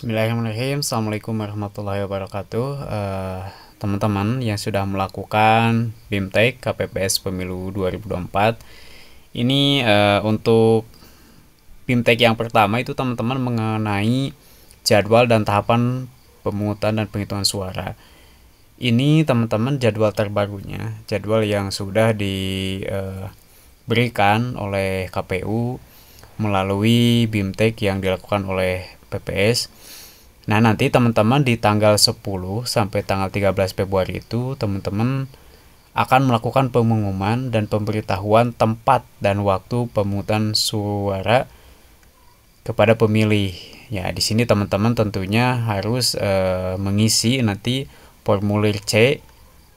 Bismillahirrahmanirrahim. Assalamualaikum warahmatullahi wabarakatuh. Teman-teman yang sudah melakukan BIMTEK KPPS Pemilu 2024, ini untuk BIMTEK yang pertama itu teman-teman mengenai jadwal dan tahapan pemungutan dan penghitungan suara. Ini teman-teman jadwal terbarunya, jadwal yang sudah diberikan oleh KPU melalui BIMTEK yang dilakukan oleh PPS. Nah, nanti teman-teman di tanggal 10 sampai tanggal 13 Februari itu teman-teman akan melakukan pengumuman dan pemberitahuan tempat dan waktu pemungutan suara kepada pemilih. Ya, di sini teman-teman tentunya harus mengisi nanti formulir C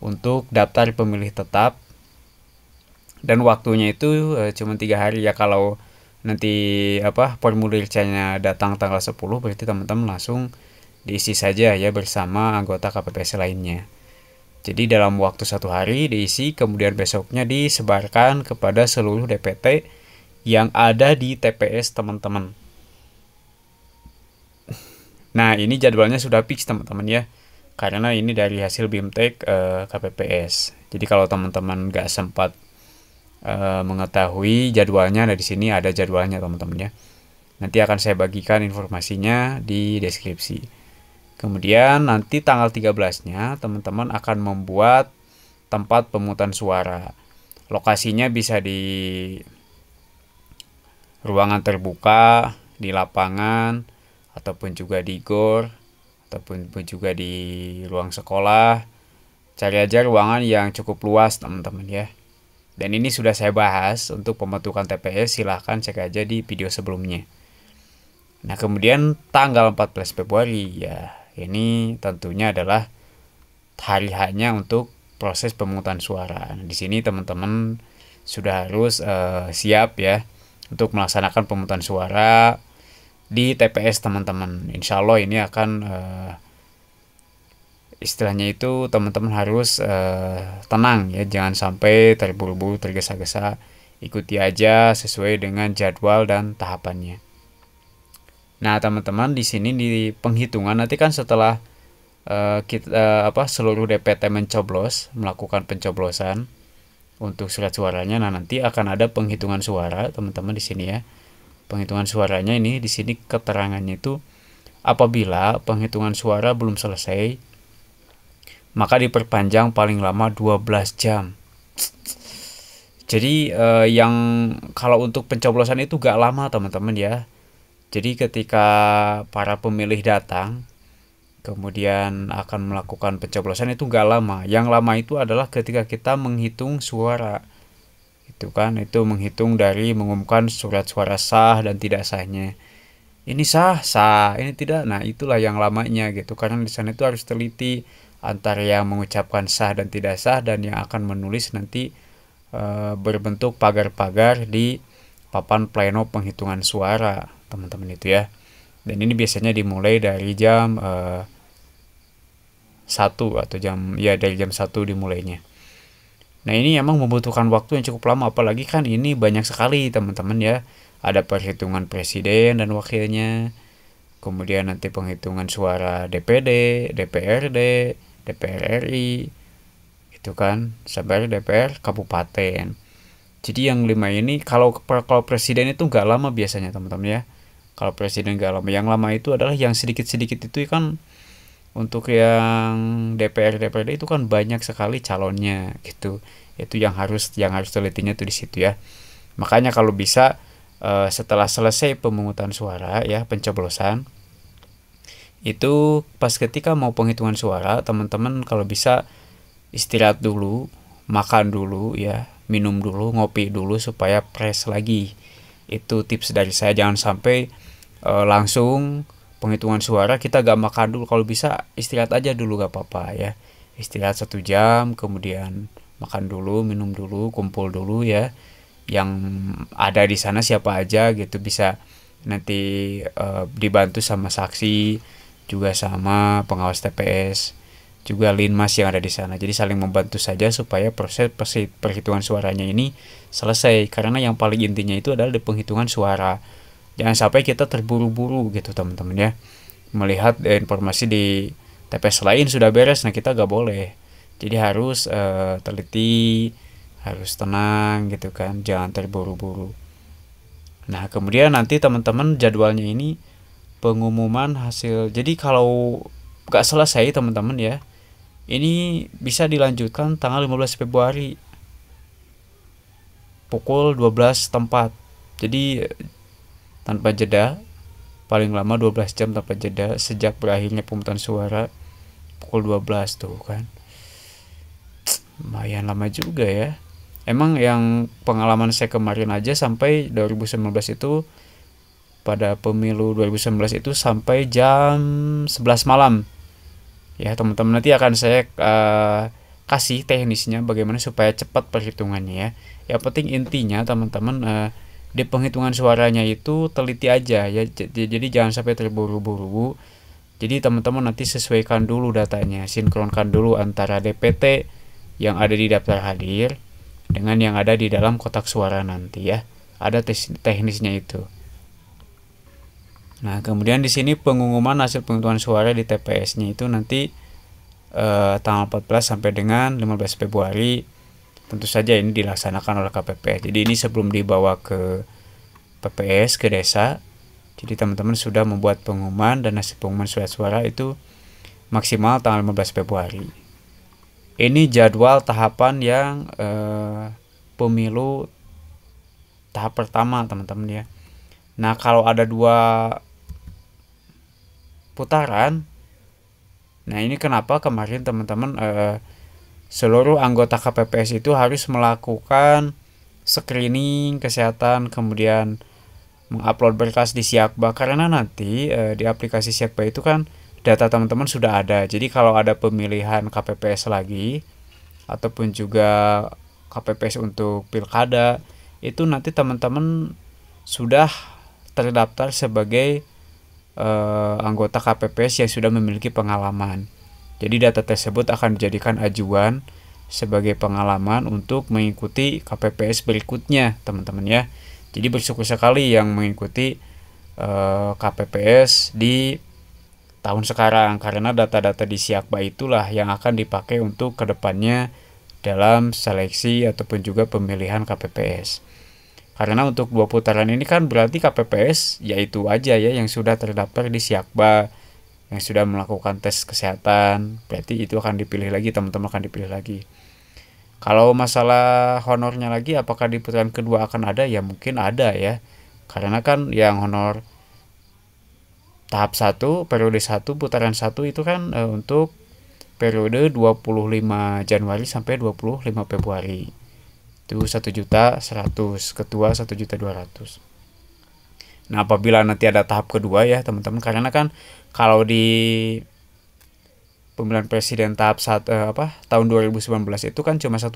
untuk daftar pemilih tetap, dan waktunya itu cuma 3 hari ya. Kalau nanti formulir C-nya datang tanggal 10, berarti teman-teman langsung diisi saja ya bersama anggota KPPS lainnya. Jadi dalam waktu 1 hari diisi, kemudian besoknya disebarkan kepada seluruh DPT yang ada di TPS teman-teman. Nah, ini jadwalnya sudah fix teman-teman ya, karena ini dari hasil BIMTEK KPPS. Jadi kalau teman-teman nggak sempat mengetahui jadwalnya, nah di sini ada jadwalnya teman-teman ya. Nanti akan saya bagikan informasinya di deskripsi. Kemudian nanti tanggal 13-nya teman-teman akan membuat tempat pemungutan suara. Lokasinya bisa di ruangan terbuka, di lapangan, ataupun juga di GOR, ataupun juga di ruang sekolah. Cari aja ruangan yang cukup luas teman-teman ya. Dan ini sudah saya bahas untuk pembentukan TPS, silahkan cek aja di video sebelumnya. Nah, kemudian tanggal 14 Februari ya, ini tentunya adalah hari hanya untuk proses pemungutan suara. Nah, di sini teman-teman sudah harus siap ya untuk melaksanakan pemungutan suara di TPS teman-teman. Insya Allah ini akan istilahnya itu teman-teman harus tenang ya, jangan sampai terburu-buru, tergesa-gesa. Ikuti aja sesuai dengan jadwal dan tahapannya. Nah, teman-teman di sini di penghitungan nanti kan setelah seluruh DPT mencoblos, melakukan pencoblosan untuk surat suaranya. Nah, nanti akan ada penghitungan suara teman-teman di sini ya. Penghitungan suaranya ini di sini keterangannya itu apabila penghitungan suara belum selesai, maka diperpanjang paling lama 12 jam. Jadi yang kalau untuk pencoblosan itu gak lama teman-teman ya. Jadi ketika para pemilih datang, kemudian akan melakukan pencoblosan itu gak lama. Yang lama itu adalah ketika kita menghitung suara. Itu kan, itu menghitung dari mengumumkan surat suara sah dan tidak sahnya. Ini sah, ini tidak. Nah, itulah yang lamanya gitu. Karena di sana itu harus teliti antara yang mengucapkan sah dan tidak sah, dan yang akan menulis nanti berbentuk pagar-pagar di papan pleno penghitungan suara teman-teman itu ya. Dan ini biasanya dimulai dari jam 1 atau dari jam 1 dimulainya. Nah, ini emang membutuhkan waktu yang cukup lama, apalagi kan ini banyak sekali teman-teman ya. Ada perhitungan presiden dan wakilnya, kemudian nanti penghitungan suara DPD, DPRD, DPR RI, itu kan, sampai DPR kabupaten. Jadi yang 5 ini kalau presiden itu nggak lama biasanya teman-teman ya. Kalau presiden nggak lama, yang lama itu adalah yang sedikit-sedikit itu kan. Untuk yang DPR DPRD itu kan banyak sekali calonnya gitu. Itu yang harus telitinya tuh di situ ya. Makanya kalau bisa setelah selesai pemungutan suara ya, pencoblosan, itu pas ketika mau penghitungan suara, teman-teman kalau bisa istirahat dulu, makan dulu ya, minum dulu, ngopi dulu supaya fresh lagi. Itu tips dari saya, jangan sampai langsung penghitungan suara kita gak makan dulu. Kalau bisa istirahat aja dulu gak apa-apa ya. Istirahat 1 jam, kemudian makan dulu, minum dulu, kumpul dulu ya. Yang ada di sana siapa aja gitu, bisa nanti dibantu sama saksi, juga sama pengawas TPS, juga linmas yang ada di sana. Jadi saling membantu saja supaya proses perhitungan suaranya ini selesai. Karena yang paling intinya itu adalah di penghitungan suara. Jangan sampai kita terburu-buru gitu teman-teman ya. melihat informasi di TPS lain sudah beres, nah kita gak boleh. Jadi harus teliti, harus tenang gitu kan, jangan terburu-buru. Nah kemudian nanti teman-teman jadwalnya ini pengumuman hasil. Jadi kalau gak selesai teman-teman ya, ini bisa dilanjutkan tanggal 15 Februari pukul 12 tempat. Jadi tanpa jeda, paling lama 12 jam tanpa jeda sejak berakhirnya pemungutan suara pukul 12 tuh kan. Lumayan lama juga ya. Emang yang pengalaman saya kemarin aja sampai 2019 itu, pada pemilu 2019 itu sampai jam 11 malam. Ya teman-teman, nanti akan saya kasih teknisnya bagaimana supaya cepat perhitungannya ya. Yang penting intinya teman-teman, di penghitungan suaranya itu teliti aja ya. Jadi jangan sampai terburu-buru. Jadi teman-teman nanti sesuaikan dulu datanya, sinkronkan dulu antara DPT yang ada di daftar hadir dengan yang ada di dalam kotak suara nanti ya. Ada teknisnya itu. Nah, kemudian di sini pengumuman hasil penghitungan suara di TPS-nya itu nanti tanggal 14 sampai dengan 15 Februari. Tentu saja ini dilaksanakan oleh KPPS. Jadi ini sebelum dibawa ke PPS, ke desa. Jadi teman-teman sudah membuat pengumuman dan hasil pengumuman surat suara itu maksimal tanggal 15 Februari. Ini jadwal tahapan yang pemilu tahap pertama teman-teman ya. Nah kalau ada 2 putaran, nah ini kenapa kemarin teman-teman seluruh anggota KPPS itu harus melakukan screening kesehatan, kemudian mengupload berkas di Siakba, karena nanti di aplikasi Siakba itu kan data teman-teman sudah ada. Jadi kalau ada pemilihan KPPS lagi ataupun juga KPPS untuk pilkada, itu nanti teman-teman sudah terdaftar sebagai anggota KPPS yang sudah memiliki pengalaman. Jadi data tersebut akan dijadikan ajuan sebagai pengalaman untuk mengikuti KPPS berikutnya teman-teman ya. Jadi bersyukur sekali yang mengikuti KPPS di tahun sekarang, karena data-data di Siakba itulah yang akan dipakai untuk kedepannya dalam seleksi ataupun juga pemilihan KPPS. Karena untuk 2 putaran ini kan berarti KPPS yaitu aja ya yang sudah terdaftar di Siakba, yang sudah melakukan tes kesehatan, berarti itu akan dipilih lagi, teman-teman akan dipilih lagi. Kalau masalah honornya lagi, apakah di putaran kedua akan ada? Ya mungkin ada ya, karena kan yang honor tahap 1, periode 1, putaran 1 itu kan untuk periode 25 Januari sampai 25 Februari. Itu 1.100.000, ketua 1.200.000. Nah, apabila nanti ada tahap kedua ya, teman-teman, karena kan kalau di pemilihan presiden tahap tahun 2019 itu kan cuma 1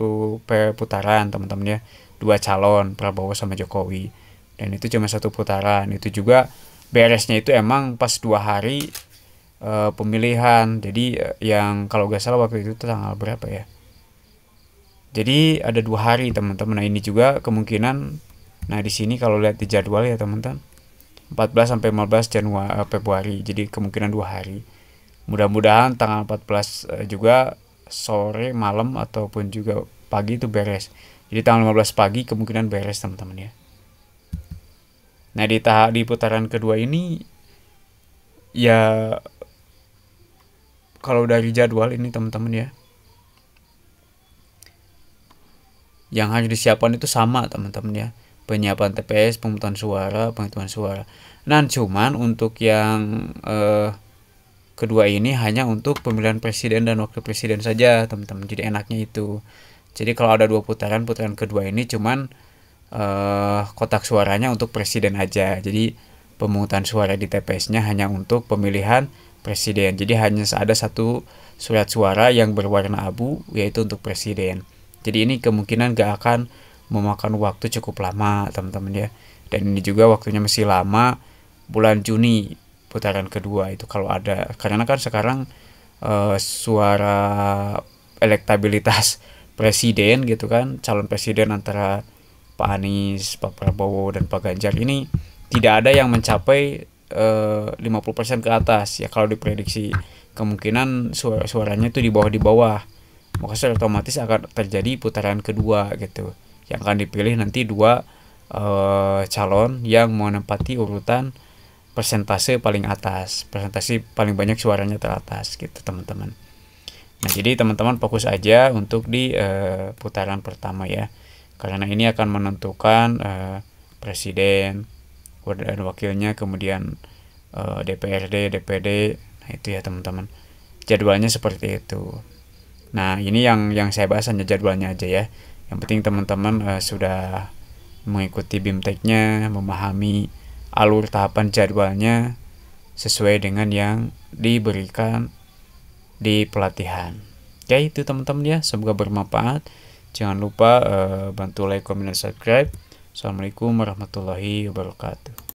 putaran, teman-teman ya. 2 calon, Prabowo sama Jokowi. Dan itu cuma 1 putaran. Itu juga beresnya itu emang pas 2 hari pemilihan. Jadi yang kalau gak salah waktu itu tanggal berapa ya? Jadi ada 2 hari teman-teman. Nah ini juga kemungkinan. Nah di sini kalau lihat di jadwal ya teman-teman, 14 sampai 15 Februari. Jadi kemungkinan 2 hari. Mudah-mudahan tanggal 14 juga sore, malam ataupun juga pagi itu beres. Jadi tanggal 15 pagi kemungkinan beres teman-teman ya. Nah di putaran kedua ini ya, kalau dari jadwal ini teman-teman ya, yang harus disiapkan itu sama teman-teman ya. Penyiapan TPS, pemungutan suara, penghitungan suara. Nah cuman untuk yang kedua ini hanya untuk pemilihan presiden dan wakil presiden saja teman-teman. Jadi enaknya itu. Jadi kalau ada 2 putaran, putaran kedua ini cuman kotak suaranya untuk presiden aja. Jadi pemungutan suara di TPS-nya hanya untuk pemilihan presiden. Jadi hanya ada 1 surat suara yang berwarna abu, yaitu untuk presiden. Jadi ini kemungkinan gak akan memakan waktu cukup lama teman-teman ya. Dan ini juga waktunya masih lama, bulan Juni putaran kedua itu kalau ada. Karena kan sekarang suara elektabilitas presiden gitu kan, calon presiden antara Pak Anies, Pak Prabowo, dan Pak Ganjar ini tidak ada yang mencapai 50% ke atas ya kalau diprediksi. Kemungkinan suaranya itu di bawah, maka secara otomatis akan terjadi putaran kedua gitu, yang akan dipilih nanti dua calon yang menempati urutan persentase paling atas, persentase paling banyak suaranya teratas gitu teman-teman. Nah jadi teman-teman fokus aja untuk di putaran pertama ya, karena ini akan menentukan presiden dan wakilnya, kemudian DPRD, DPD. Nah itu ya teman-teman, jadwalnya seperti itu. Nah ini yang saya bahas hanya jadwalnya aja ya. Yang penting teman-teman sudah mengikuti BIMTEK-nya, memahami alur tahapan jadwalnya sesuai dengan yang diberikan di pelatihan. Oke itu teman-teman ya, semoga bermanfaat. Jangan lupa bantu like, comment, dan subscribe. Assalamualaikum warahmatullahi wabarakatuh.